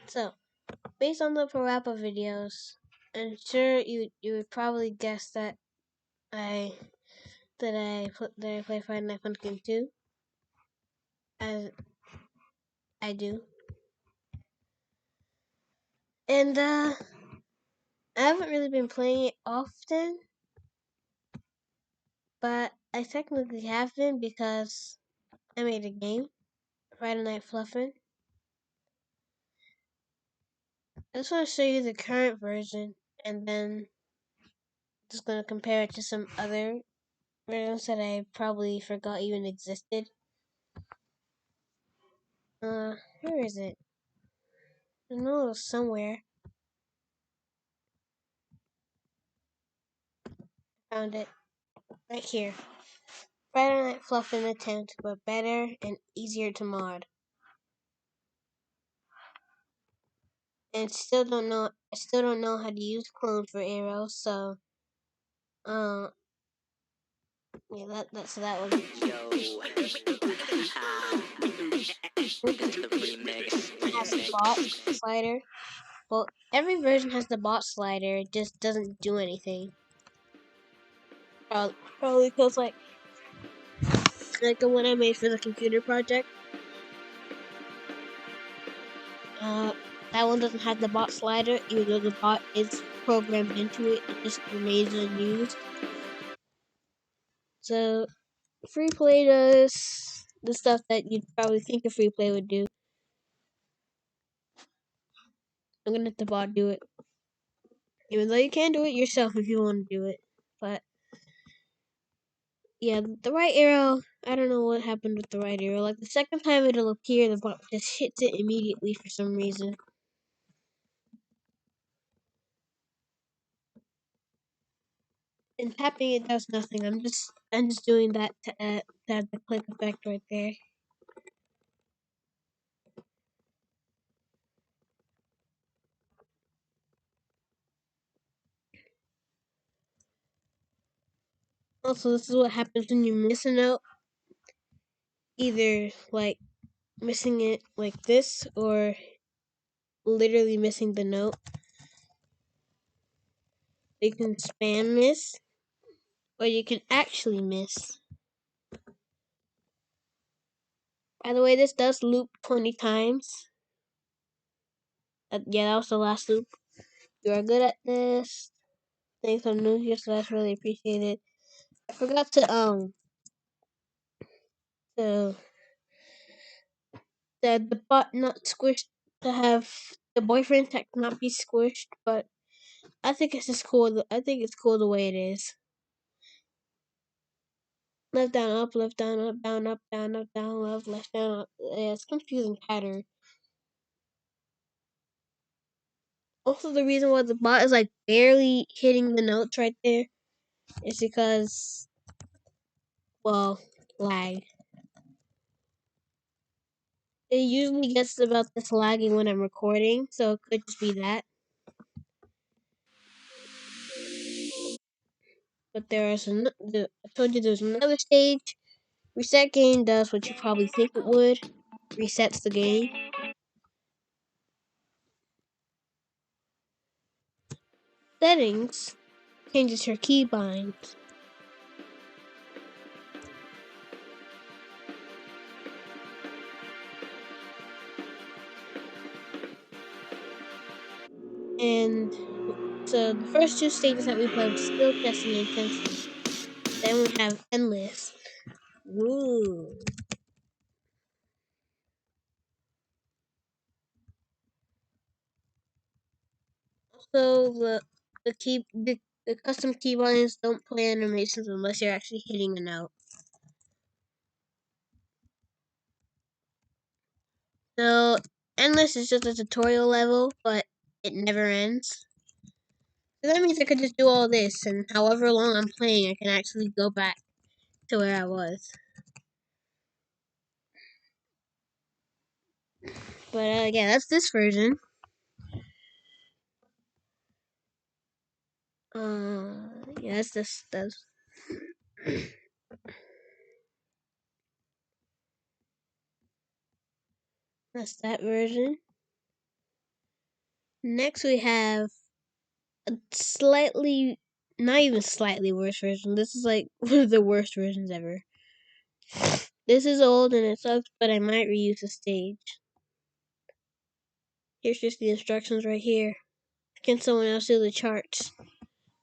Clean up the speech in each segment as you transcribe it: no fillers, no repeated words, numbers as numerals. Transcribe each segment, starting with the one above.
So, based on the parappa videos, I'm sure you would probably guess that I play Friday Night Funkin' 2, as I do, and I haven't really been playing it often, but I technically have been because I made a game, Friday Night Fluffin'. I just want to show you the current version, and then just gonna compare it to some other versions that I probably forgot even existed. Where is it? I know it was somewhere. Found it right here. Friday Night Fluffin' attempt, but better and easier to mod. And I still don't know how to use clone for arrows, so uh yeah, that was Yo, it's the remix. has the bot slider. Well, every version has the bot slider, it just doesn't do anything. Probably because like the one I made for the computer project. That one doesn't have the bot slider, even though the bot is programmed into it. It just remains unused. So free play does the stuff that you'd probably think a free play would do. I'm gonna let the bot do it, even though you can do it yourself if you want to do it. But yeah, the right arrow. I don't know what happened with the right arrow. Like the second time it'll appear, the bot just hits it immediately for some reason. And tapping it does nothing. I'm just doing that to have the click effect right there. Also, this is what happens when you miss a note. Either like missing it like this, or literally missing the note. You can spam miss, or you can actually miss. By the way, this does loop 20 times. Yeah, that was the last loop. You are good at this. Thanks for new here, so that's really appreciated. I forgot to the bot not squished, to have the boyfriend tech not be squished, but I think it's just cool. I think it's cool the way it is. Left down up, left down up, down up, down up, down left down up. Yeah, it's confusing pattern. Also, the reason why the bot is like barely hitting the notes right there is because, well, lag. It usually gets about this lagging when I'm recording, so it could just be that. But I told you there's another stage. Reset game does what you probably think it would. Resets the game. Settings changes your keybinds. And so the first two stages that we played were skill testing and intensity. Then we have endless. Ooh. So the custom keybinds don't play animations unless you're actually hitting a note. So endless is just a tutorial level, but it never ends. So that means I could just do all this, and however long I'm playing, I can actually go back to where I was. But yeah, that's this version. Yeah, that's this. That's that version. Next we have a slightly, not even slightly worse version. This is like one of the worst versions ever. This is old and it sucks, but I might reuse the stage. Here's just the instructions right here. Can someone else do the charts?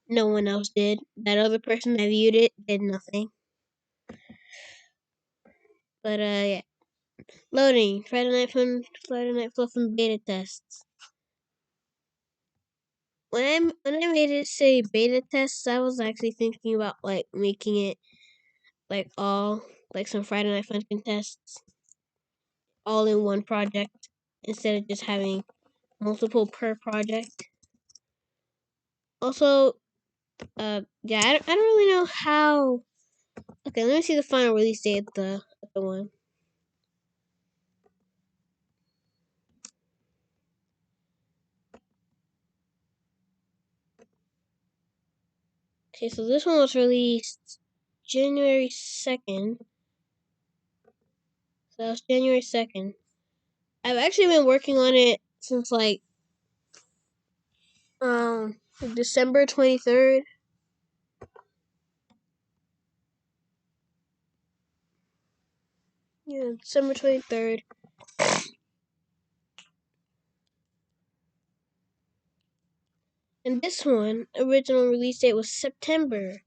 No one else did. That other person that viewed it did nothing. But yeah. Loading. Friday Night Fluff and beta tests. When I made it say beta tests, I was actually thinking about like making it like all like some Friday Night Funkin' tests all in one project instead of just having multiple per project. Also, yeah, I don't really know how. Okay, let me see the final release date of the one. Okay, so this one was released January 2nd. So that was January 2nd. I've actually been working on it since like December 23rd. Yeah, December 23rd. And this one, original release date was September,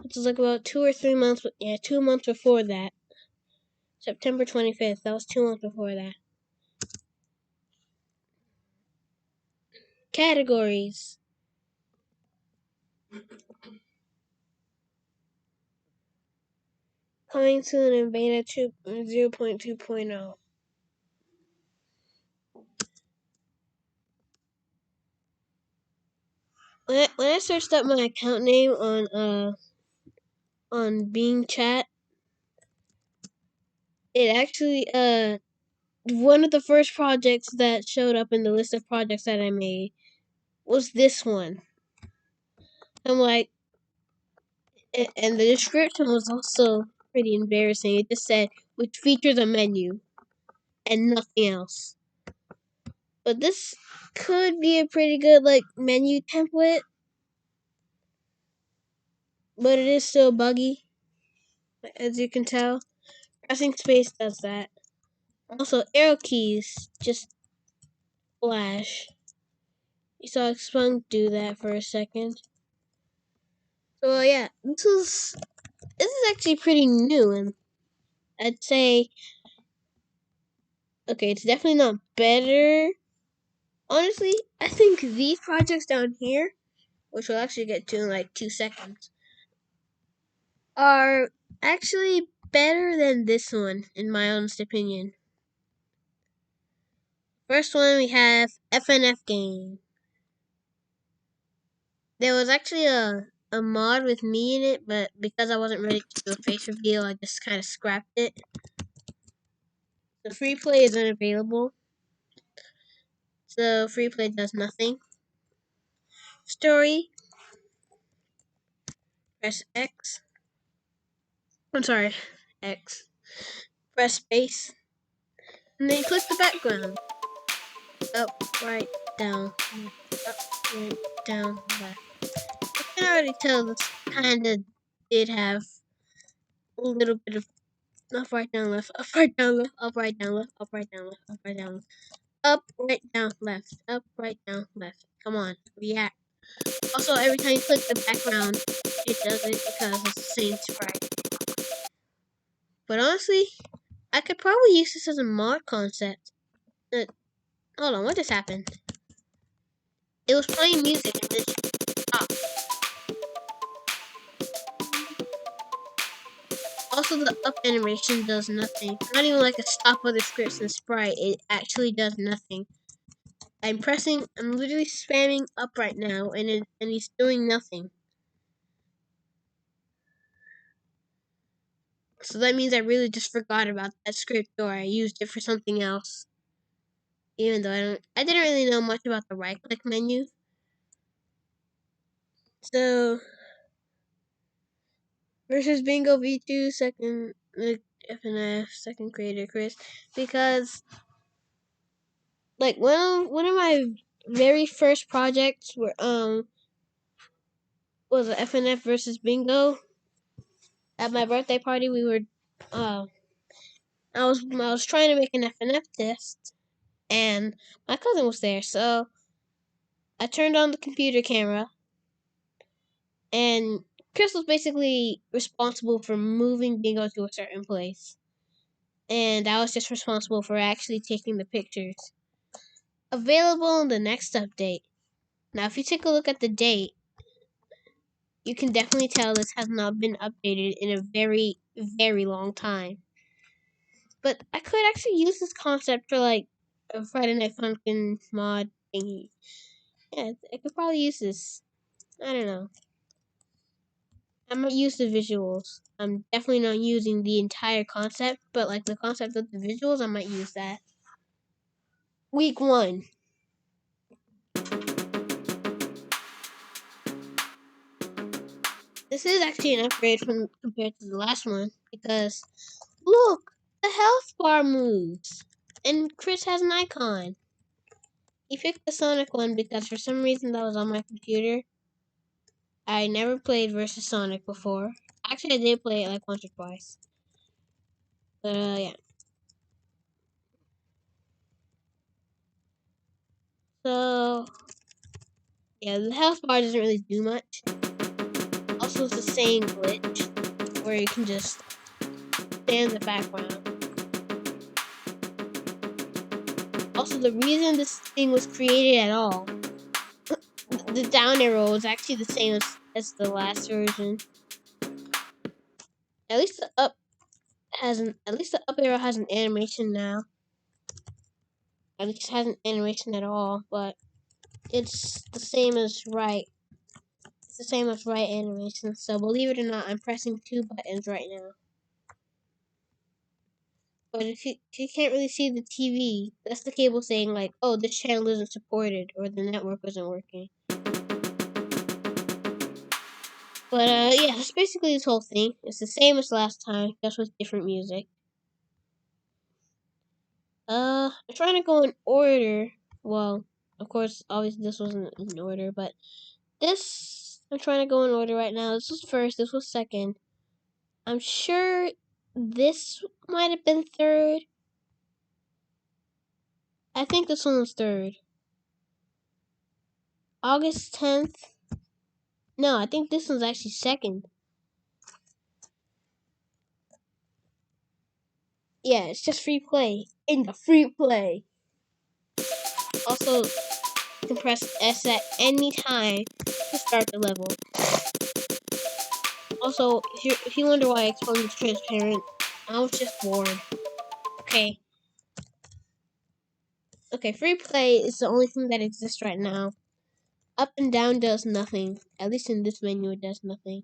which is like about 2 or 3 months. Yeah, 2 months before that. September 25th. That was 2 months before that. Categories. Coming soon in beta 0.2.0. When I searched up my account name on Bing Chat, it actually one of the first projects that showed up in the list of projects that I made was this one. I'm like, and the description was also pretty embarrassing. It just said, which features a menu and nothing else. But this could be a pretty good like menu template, but it is still buggy, as you can tell. Pressing space does that. Also, arrow keys just flash. You saw Spunk do that for a second. So yeah, this is actually pretty new, and I'd say okay, it's definitely not better. Honestly, I think these projects down here, which we'll actually get to in like 2 seconds, are actually better than this one, in my honest opinion. First one we have FNF game. There was actually a mod with me in it, but because I wasn't ready to do a face reveal, I just kind of scrapped it. The free play is unavailable, so free play does nothing. Story, press X. I'm sorry, X. Press space, and then click the background. Up, right, down, left. Up, right, down, left. I can already tell this kind of did have a little bit of up, right, down, left, up, right, down, left, up, right, down, left, up, right, down, left, up, right, down, left. Up, right, down, left. Up, right, down, left. Come on, react. Also, every time you click the background, it does it because it's the same sprite. But honestly, I could probably use this as a mod concept. Hold on, what just happened? It was playing music and then stopped. Also, the up animation does nothing. Not even like a stop of the scripts and sprite. It actually does nothing. I'm literally spamming up right now, and he's doing nothing. So that means I really just forgot about that script, or I used it for something else. Even though I didn't really know much about the right click menu. So versus Bingo V2, second FNF, second creator Chris, because like one of my very first projects were was a FNF versus Bingo. At my birthday party, we were uh I was trying to make an FNF test, and my cousin was there, so I turned on the computer camera, and Chris was basically responsible for moving Bingo to a certain place, and I was just responsible for actually taking the pictures. Available in the next update. Now, if you take a look at the date, you can definitely tell this has not been updated in a very, very long time. But I could actually use this concept for like a Friday Night Funkin' mod thingy. Yeah, I could probably use this. I don't know. I might use the visuals. I'm definitely not using the entire concept, but like the concept of the visuals, I might use that. Week 1. This is actually an upgrade from compared to the last one because look, the health bar moves, and Chris has an icon. He picked the Sonic one because for some reason that was on my computer. I never played versus Sonic before. Actually, I did play it like once or twice. But yeah. So yeah, the health bar doesn't really do much. Also, it's the same glitch where you can just stay in the background. Also, the reason this thing was created at all, the down arrow is actually the same as the last version. At least the up arrow has an animation now. At least it has an animation at all, but it's the same as right. It's the same as right animation. So believe it or not, I'm pressing 2 buttons right now. But if you can't really see the TV, that's the cable saying like, oh, this channel isn't supported or the network isn't working. But yeah, that's basically this whole thing. It's the same as last time, just with different music. I'm trying to go in order. Well, of course, obviously this wasn't in order, but this I'm trying to go in order right now. This was first. This was second. I'm sure this might have been third. I think this one was third. August 10th. No, I think this one's actually second. Yeah, it's just free play. In the free play. Also, you can press S at any time to start the level. Also, if you wonder why I explained it's transparent, I was just bored. Okay. Okay, free play is the only thing that exists right now. Up and down does nothing. At least in this menu, it does nothing.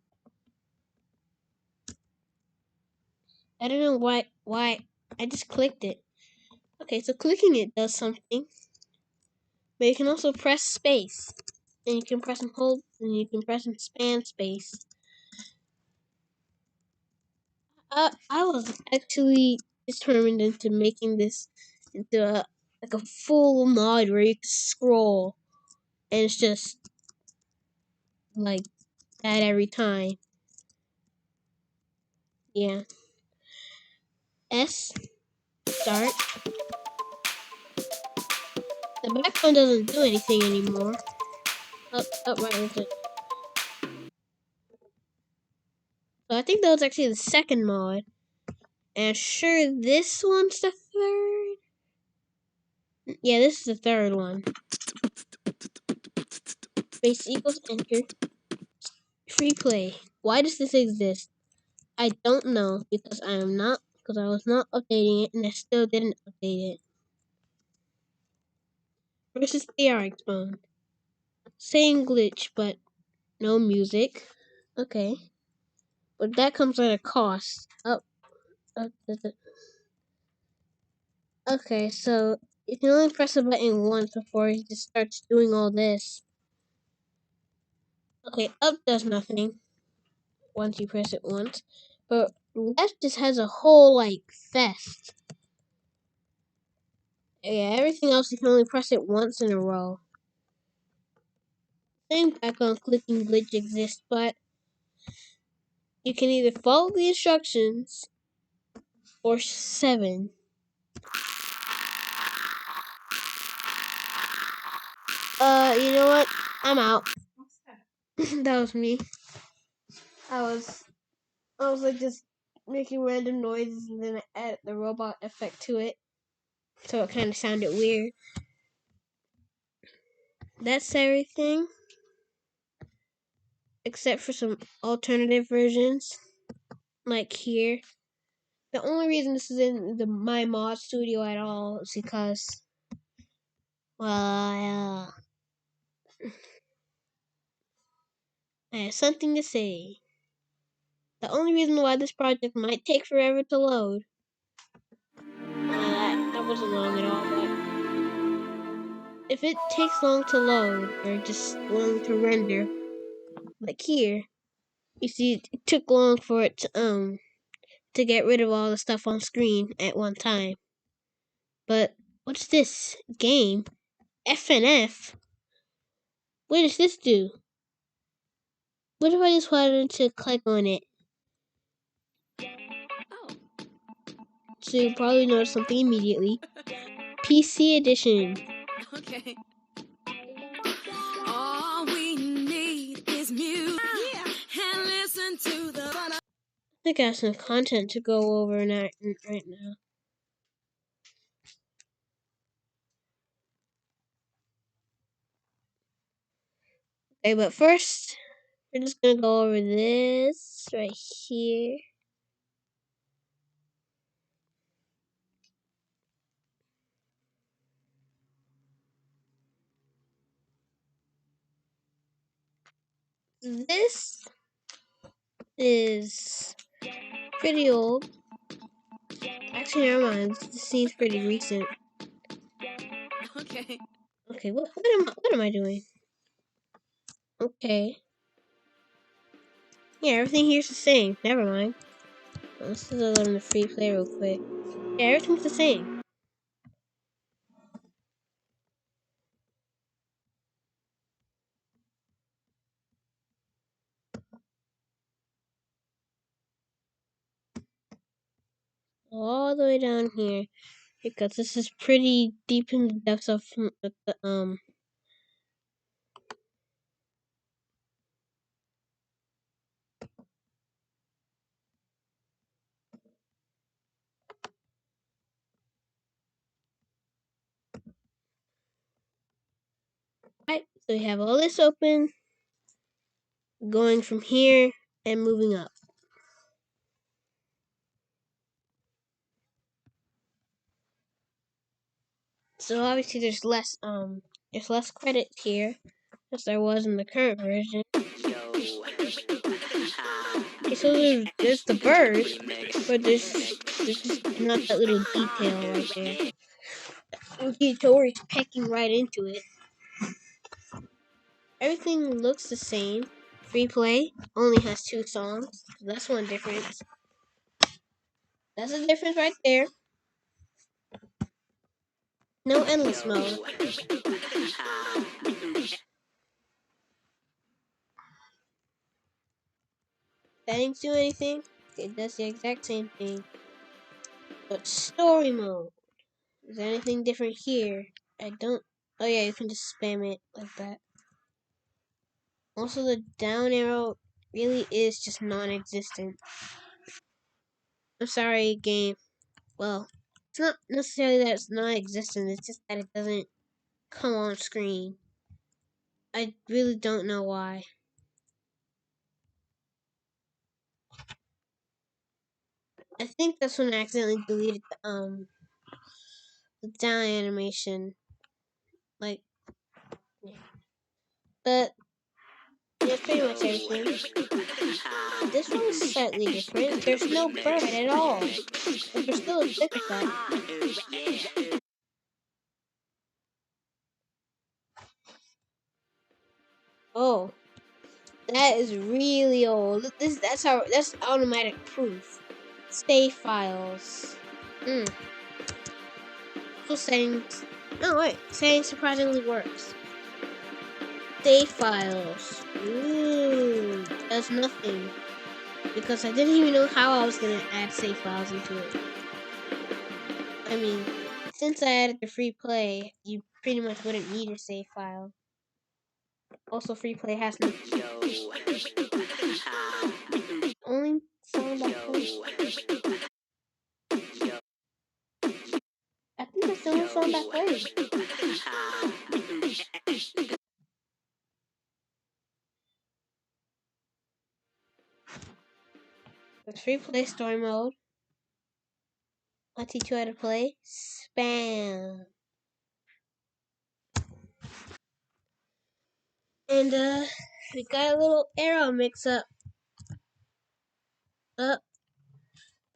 I don't know why I just clicked it. Okay, so clicking it does something. But you can also press space. And you can press and hold, and you can press and span space. I was actually determined into making this into a full mod where you can scroll, and it's just like that every time. Yeah. S start. The background doesn't do anything anymore. Up, right with it. So I think that was actually the second mod. And sure, this one's the third. Yeah, this is the third one. Space equals enter. Free play. Why does this exist? I don't know because I was not updating it and I still didn't update it. Versus AR exponed. Same glitch but no music. Okay. But that comes at a cost. Okay, so you can only press a button once before it just starts doing all this. Okay, up does nothing once you press it once. But left just has a whole like fest. Yeah, everything else you can only press it once in a row. same background clicking glitch exists, but you can either follow the instructions or 7. You know what? I'm out. That was me. I was like just making random noises and then I added the robot effect to it. So it kind of sounded weird. That's everything. Except for some alternative versions. Like here. The only reason this is in my mod studio at all is because, well, I have something to say. The only reason why this project might take forever to load, that wasn't long at all, but if it takes long to load, or just long to render, like here, you see it took long for it to get rid of all the stuff on screen at one time. But what's this game? FNF? What does this do? What if I just wanted to click on it? So you'll probably notice something immediately. PC edition. Okay. All we need is music. Yeah. And listen to the I think I have some content to go over right now. Okay, but first, we're just gonna go over this right here. This is pretty old. Actually, never mind. This seems pretty recent. Okay. Okay, what am I doing? Okay. Yeah, everything here's the same. Never mind. Let's just go in the free play real quick. Yeah, everything's the same. All the way down here. Because this is pretty deep in the depths of the. Right, so we have all this open, going from here and moving up. So obviously there's less credits here as there was in the current version. Yo. Okay, so there's the bird, but there's just not that little detail right there. Tori's pecking right into it. Everything looks the same. Free play only has 2 songs. That's one difference. That's a difference right there. No endless mode. Settings do anything? It does the exact same thing. But story mode. Is there anything different here? I don't. Oh yeah, you can just spam it like that. Also, the down arrow really is just non-existent. I'm sorry, game. Well, it's not necessarily that it's non-existent. It's just that it doesn't come on screen. I really don't know why. I think that's when I accidentally deleted the down animation. Like, yeah. But that's pretty much everything. This one is slightly different. There's no bird at all. But there's still a sticker shot. Oh, that is really old. That's automatic proof. Save files. So settings. No wait, settings surprisingly works. Save files. Ooh, does nothing. Because I didn't even know how I was gonna add save files into it. I mean, since I added the free play, you pretty much wouldn't need a save file. Also, free play has no only sound I play. I think that's the only song I played. The free play story mode. I'll teach you how to play. Spam. And we got a little arrow mix up.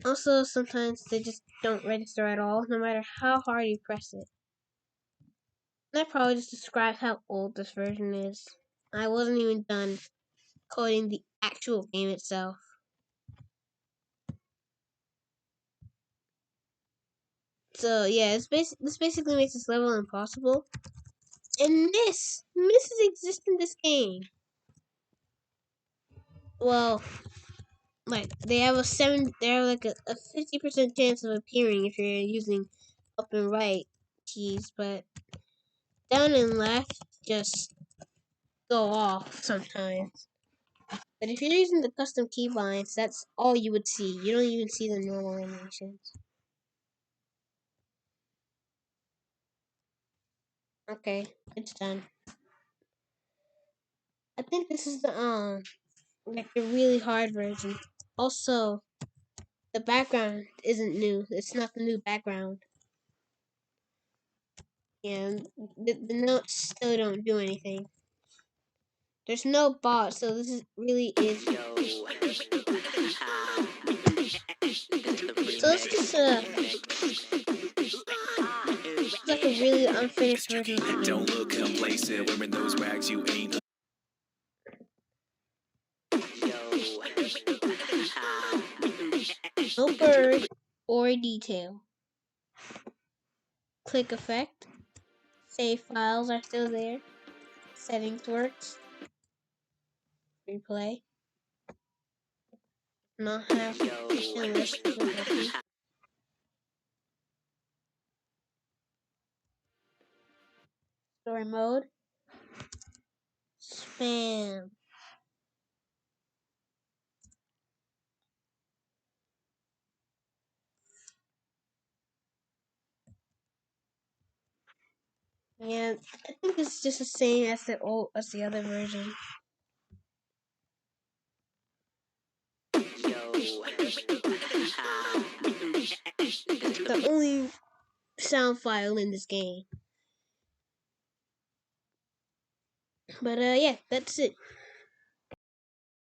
Also, sometimes they just don't register at all, no matter how hard you press it. That probably just describes how old this version is. I wasn't even done coding the actual game itself. So yeah, this basically makes this level impossible. And misses exist in this game. Well, like they have like a 50% chance of appearing if you're using up and right keys, but down and left just go off sometimes. But if you're using the custom keybinds, that's all you would see. You don't even see the normal animations. Okay, it's done. I think this is the like the really hard version. Also, the background isn't new. It's not the new background. And the notes still don't do anything. There's no bot, so this is really is. So it's just it's like a really unfinished version of the game. Don't look complacent wearing those rags you ain't. No bird or detail. Click effect. Save files are still there. Settings works. Replay. Not have endless difficulty. Story mode. Spam. And I think it's just the same as the other version. The only sound file in this game. But yeah, that's it.